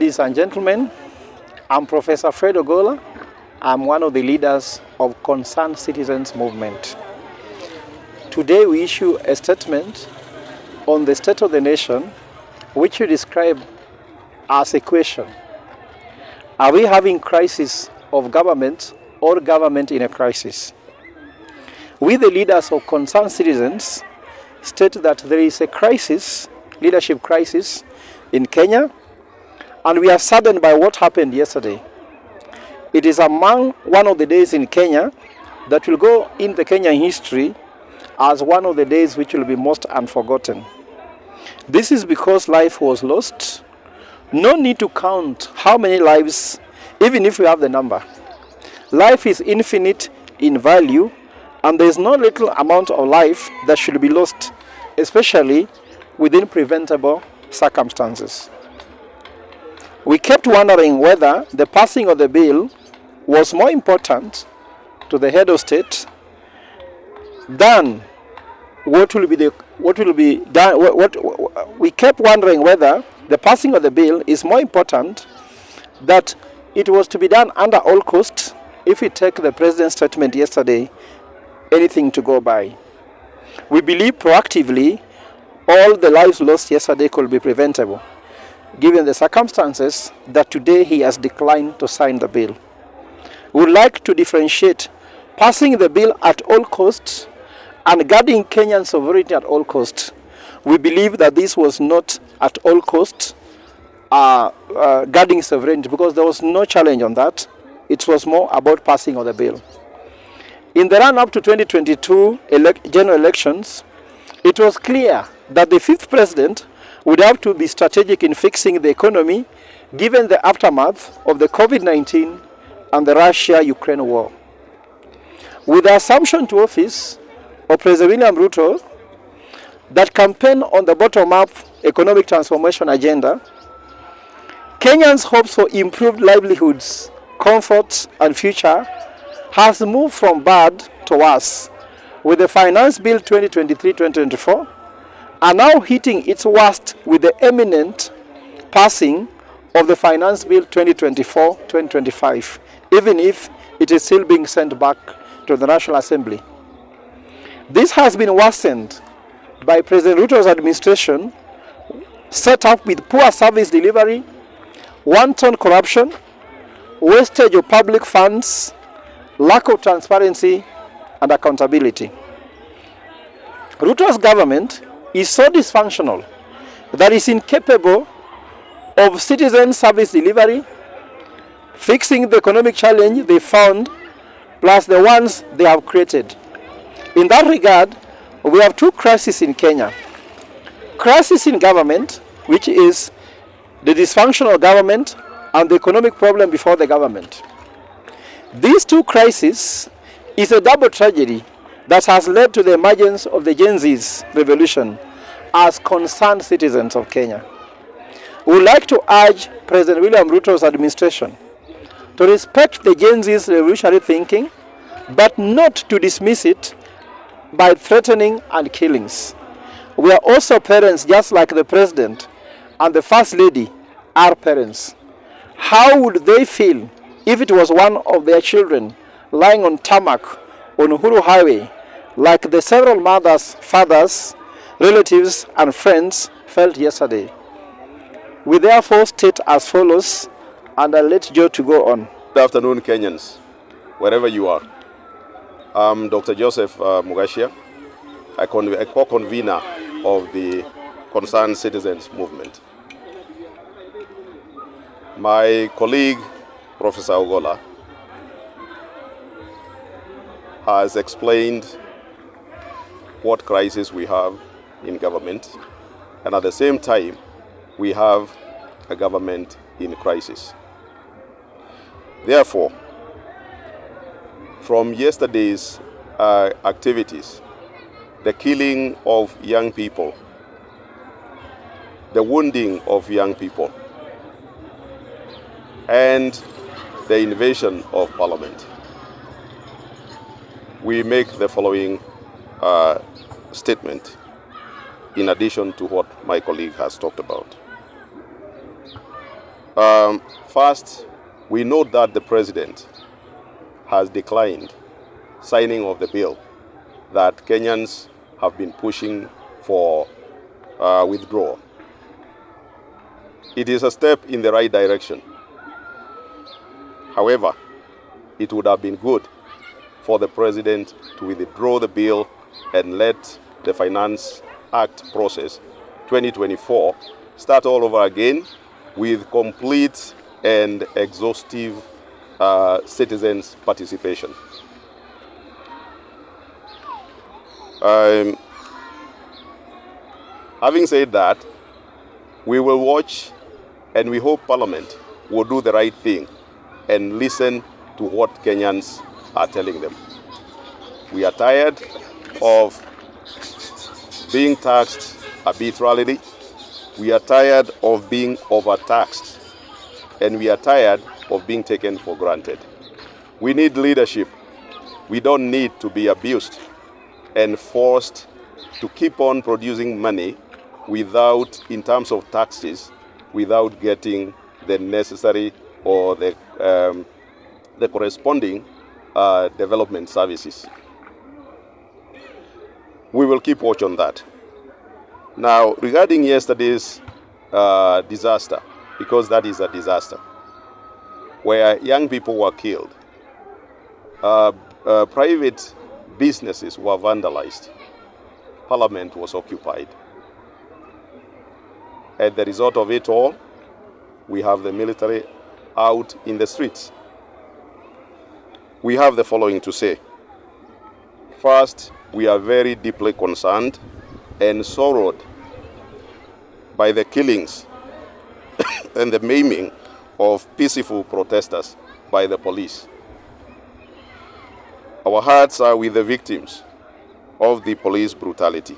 Ladies and gentlemen, I'm Professor Fred Ogolla. I'm one of the leaders of Concerned Citizens Movement. Today we issue a statement on the state of the nation, which we describe as a question. Are we having crisis of government or government in a crisis? We, the leaders of Concerned Citizens, state that there is a crisis, leadership crisis in Kenya, and we are saddened by what happened yesterday. It is among one of the days in Kenya that will go in the Kenyan history as one of the days which will be most unforgotten. This is because life was lost. No need to count how many lives, even if we have the number. Life is infinite in value, and there is no little amount of life that should be lost, especially within preventable circumstances. We kept wondering whether the passing of the bill was more important to the head of state than what will be done. We kept wondering whether the passing of the bill is more important, that it was to be done under all costs. If we take the president's statement yesterday, anything to go by. We believe proactively all the lives lost yesterday could be preventable, given the circumstances that today he has declined to sign the bill. We would like to differentiate passing the bill at all costs and guarding Kenyan sovereignty at all costs. We believe that this was not at all costs guarding sovereignty, because there was no challenge on that. It was more about passing of the bill. In the run-up to 2022 general elections, it was clear that the fifth president would have to be strategic in fixing the economy, given the aftermath of the COVID-19 and the Russia-Ukraine war. With the assumption to office of President William Ruto that campaign on the bottom-up economic transformation agenda, Kenyans' hopes for improved livelihoods, comfort, and future has moved from bad to worse, with the Finance Bill 2023-2024 are now hitting its worst with the imminent passing of the Finance Bill 2024-2025, even if it is still being sent back to the National Assembly. This has been worsened by President Ruto's administration, set up with poor service delivery, wanton corruption, wastage of public funds, lack of transparency and accountability. Ruto's government is so dysfunctional that it's incapable of citizen service delivery, fixing the economic challenge they found, plus the ones they have created. In that regard, we have two crises in Kenya. Crisis in government, which is the dysfunctional government and the economic problem before the government. These two crises is a double tragedy that has led to the emergence of the Gen Z's revolution as concerned citizens of Kenya. We would like to urge President William Ruto's administration to respect the Gen Z's revolutionary thinking, but not to dismiss it by threatening and killings. We are also parents, just like the President and the First Lady are parents. How would they feel if it was one of their children lying on tarmac on Uhuru Highway, like the several mothers, fathers, relatives, and friends felt yesterday? We therefore state as follows, and I'll let Joe to go on. Good afternoon, Kenyans, wherever you are. I'm Dr. Joseph Mugashia, a co-convener of the Concerned Citizens Movement. My colleague, Professor Ogolla, has explained what crisis we have in government, and at the same time, we have a government in crisis. Therefore, from yesterday's activities, the killing of young people, the wounding of young people, and the invasion of Parliament, we make the following statement in addition to what my colleague has talked about. First, we note that the President has declined signing of the bill that Kenyans have been pushing for withdrawal. It is a step in the right direction. However, it would have been good for the President to withdraw the bill and let the Finance Act process 2024 start all over again with complete and exhaustive citizens' participation. Having said that, we will watch and we hope Parliament will do the right thing and listen to what Kenyans are telling them. We are tired of being taxed arbitrarily. We are tired of being overtaxed. And we are tired of being taken for granted. We need leadership. We don't need to be abused and forced to keep on producing money without, in terms of taxes, without getting the necessary or the corresponding development services. We will keep watch on that. Now, regarding yesterday's disaster, because that is a disaster, where young people were killed, private businesses were vandalized, Parliament was occupied. As the result of it all, we have the military out in the streets. We have the following to say. First, we are very deeply concerned and sorrowed by the killings and the maiming of peaceful protesters by the police. Our hearts are with the victims of the police brutality.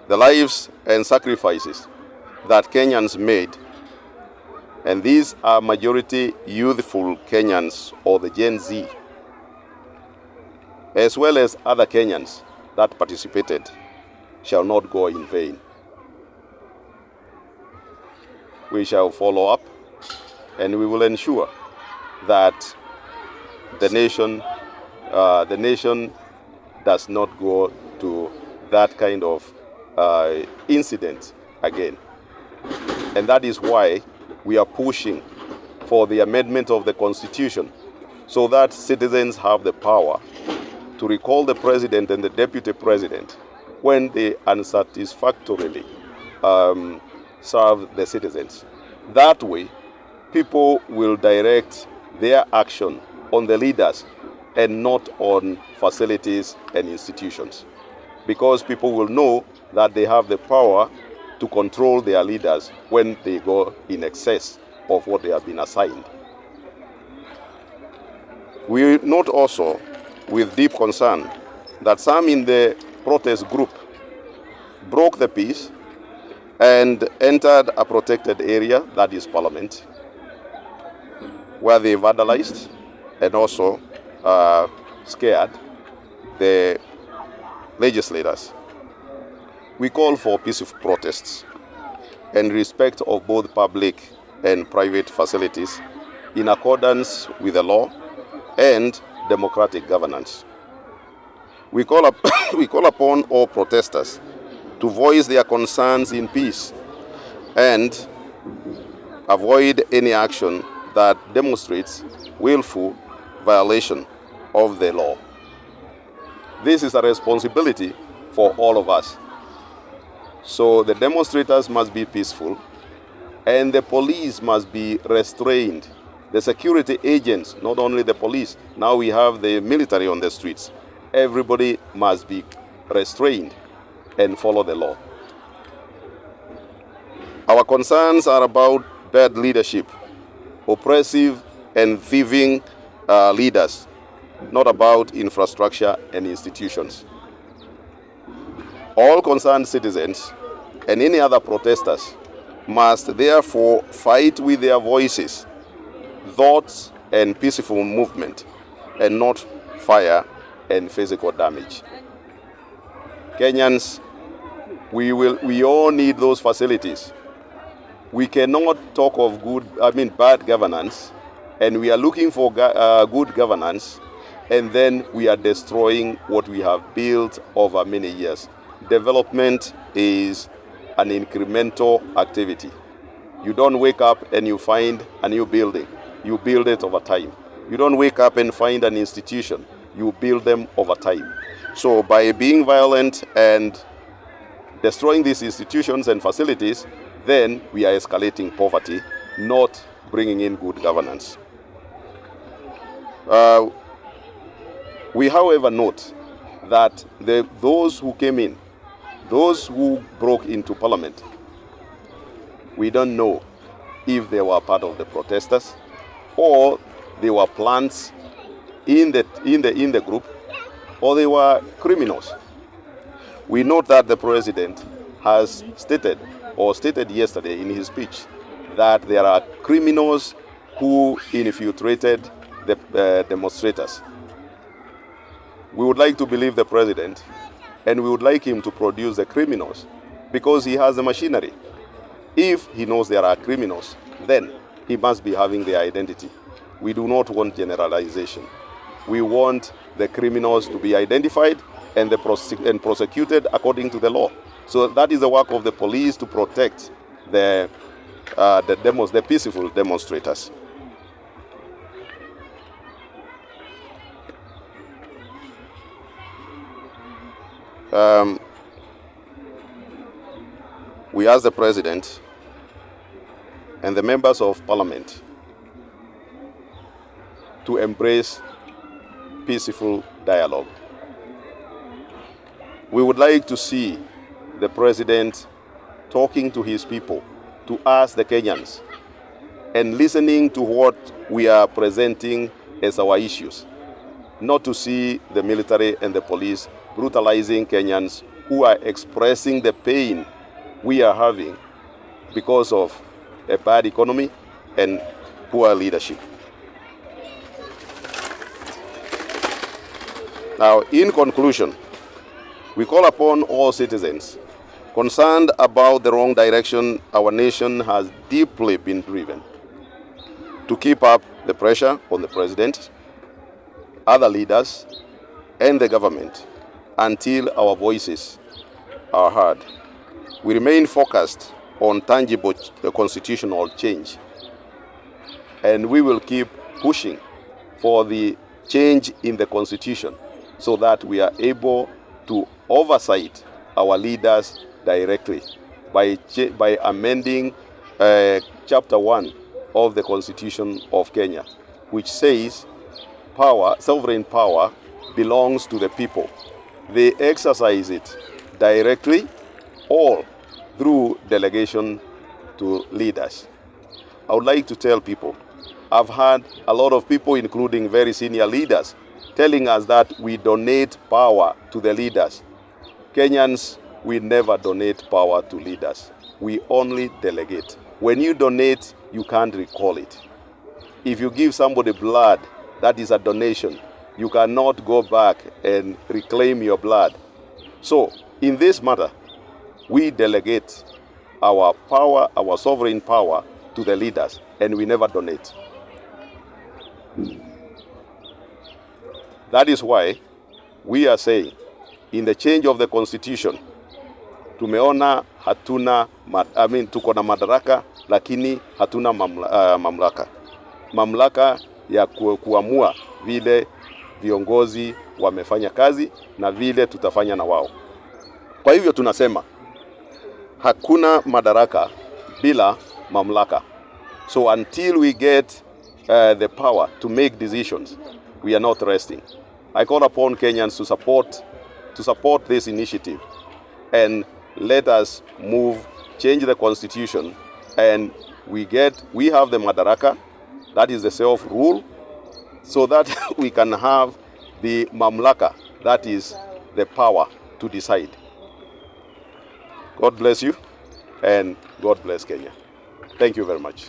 The lives and sacrifices that Kenyans made, and these are majority youthful Kenyans or the Gen Z, as well as other Kenyans that participated, shall not go in vain. We shall follow up and we will ensure that the nation does not go to that kind of incident again. And that is why we are pushing for the amendment of the Constitution so that citizens have the power to recall the President and the Deputy President when they unsatisfactorily serve the citizens. That way, people will direct their action on the leaders and not on facilities and institutions. Because people will know that they have the power to control their leaders when they go in excess of what they have been assigned. We note also with deep concern that some in the protest group broke the peace and entered a protected area, that is Parliament, where they vandalized and also scared the legislators. We call for peaceful protests and respect of both public and private facilities in accordance with the law and democratic governance. We call upon all protesters to voice their concerns in peace and avoid any action that demonstrates willful violation of the law. This is a responsibility for all of us. So the demonstrators must be peaceful and the police must be restrained. The security agents, not only the police, now we have the military on the streets. Everybody must be restrained and follow the law. Our concerns are about bad leadership, oppressive and thieving leaders, not about infrastructure and institutions. All concerned citizens and any other protesters must therefore fight with their voices, thoughts, and peaceful movement, and not fire and physical damage. Kenyans, we all need those facilities. We cannot talk of bad governance, and we are looking for good governance, and then we are destroying what we have built over many years. Development is an incremental activity. You don't wake up and you find a new building. You build it over time. You don't wake up and find an institution. You build them over time. So by being violent and destroying these institutions and facilities, then we are escalating poverty, not bringing in good governance. We, however, note that those who came in, those who broke into parliament, we don't know if they were part of the protesters or they were plants in the group, or they were criminals. We note that the president has stated yesterday in his speech that there are criminals who infiltrated the demonstrators. We would like to believe the president, and we would like him to produce the criminals because he has the machinery. If he knows there are criminals, then he must be having their identity. We do not want generalization. We want the criminals to be identified and prosecuted according to the law. So that is the work of the police, to protect the peaceful demonstrators. We ask the president and the members of parliament to embrace peaceful dialogue. We would like to see the president talking to his people, to ask the Kenyans, and listening to what we are presenting as our issues, not to see the military and the police brutalizing Kenyans who are expressing the pain we are having because of a bad economy and poor leadership. Now, in conclusion, we call upon all citizens concerned about the wrong direction our nation has deeply been driven to keep up the pressure on the president, other leaders, and the government until our voices are heard. We remain focused on tangible constitutional change, and we will keep pushing for the change in the constitution so that we are able to oversight our leaders directly by amending Chapter 1 of the Constitution of Kenya, which says sovereign power belongs to the people. They exercise it directly or through delegation to leaders. I would like to tell people, I've had a lot of people, including very senior leaders, telling us that we donate power to the leaders. Kenyans, we never donate power to leaders. We only delegate. When you donate, you can't recall it. If you give somebody blood, that is a donation. You cannot go back and reclaim your blood. So, in this matter, we delegate our power, our sovereign power, to the leaders, and we never donate. That is why we are saying, in the change of the constitution, tumeona tuko na madaraka lakini hatuna mamlaka. Mamlaka ya kuamua vile viongozi wamefanya kazi na vile tutafanya na wao. Kwa hivyo tunasema hakuna madaraka bila mamlaka. So until we get the power to make decisions, we are not resting. I call upon Kenyans to support this initiative, and let us change the constitution, and we have the madaraka, that is the self-rule, so that we can have the mamlaka, that is the power to decide. God bless you, and God bless Kenya. Thank you very much.